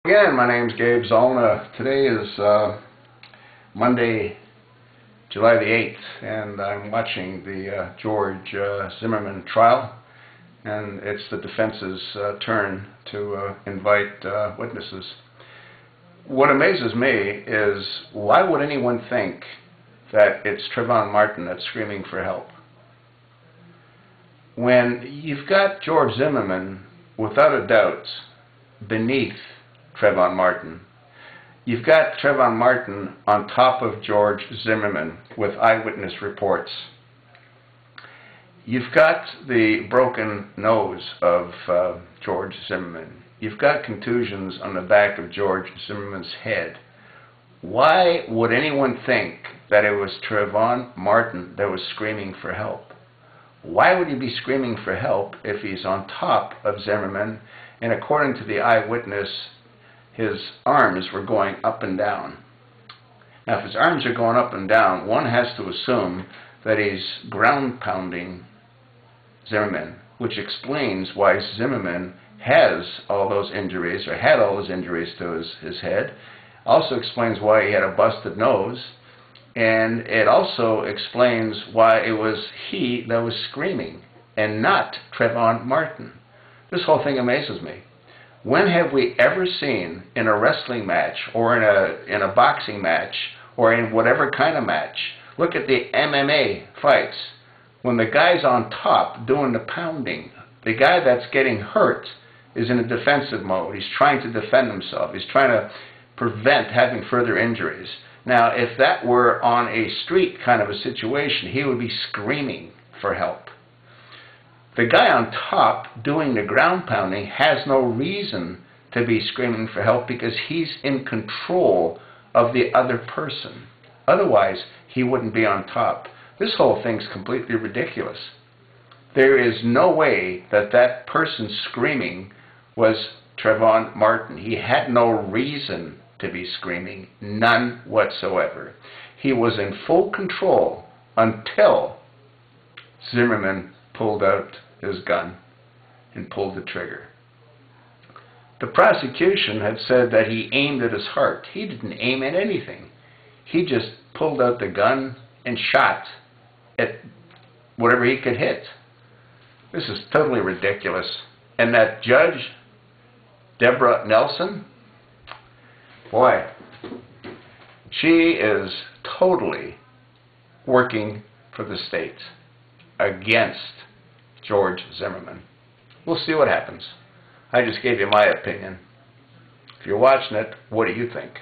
Again, my name's Gabe Zollner. Today is Monday, July the 8th, and I'm watching the George Zimmerman trial, and it's the defense's turn to invite witnesses. What amazes me is, why would anyone think that it's Trayvon Martin that's screaming for help? When you've got George Zimmerman, without a doubt, beneath Trayvon Martin. You've got Trayvon Martin on top of George Zimmerman with eyewitness reports. You've got the broken nose of George Zimmerman. You've got contusions on the back of George Zimmerman's head. Why would anyone think that it was Trayvon Martin that was screaming for help? Why would he be screaming for help if he's on top of Zimmerman, and according to the eyewitness, his arms were going up and down? Now, if his arms are going up and down, one has to assume that he's ground pounding Zimmerman, which explains why Zimmerman has all those injuries, or had all those injuries to his head. Also explains why he had a busted nose, and it also explains why it was he that was screaming and not Trayvon Martin. This whole thing amazes me. When have we ever seen in a wrestling match, or in a boxing match, or in whatever kind of match, look at the MMA fights, when the guy's on top doing the pounding, the guy that's getting hurt is in a defensive mode. He's trying to defend himself. He's trying to prevent having further injuries. Now, if that were on a street kind of a situation, he would be screaming for help. The guy on top doing the ground pounding has no reason to be screaming for help because he's in control of the other person. Otherwise, he wouldn't be on top. This whole thing's completely ridiculous. There is no way that that person screaming was Trayvon Martin. He had no reason to be screaming, none whatsoever. He was in full control until Zimmerman pulled out his gun and pulled the trigger. The prosecution had said that he aimed at his heart. He didn't aim at anything. He just pulled out the gun and shot at whatever he could hit. This is totally ridiculous. And that judge, Deborah Nelson, boy, she is totally working for the state against George Zimmerman. We'll see what happens. I just gave you my opinion. If you're watching it, what do you think?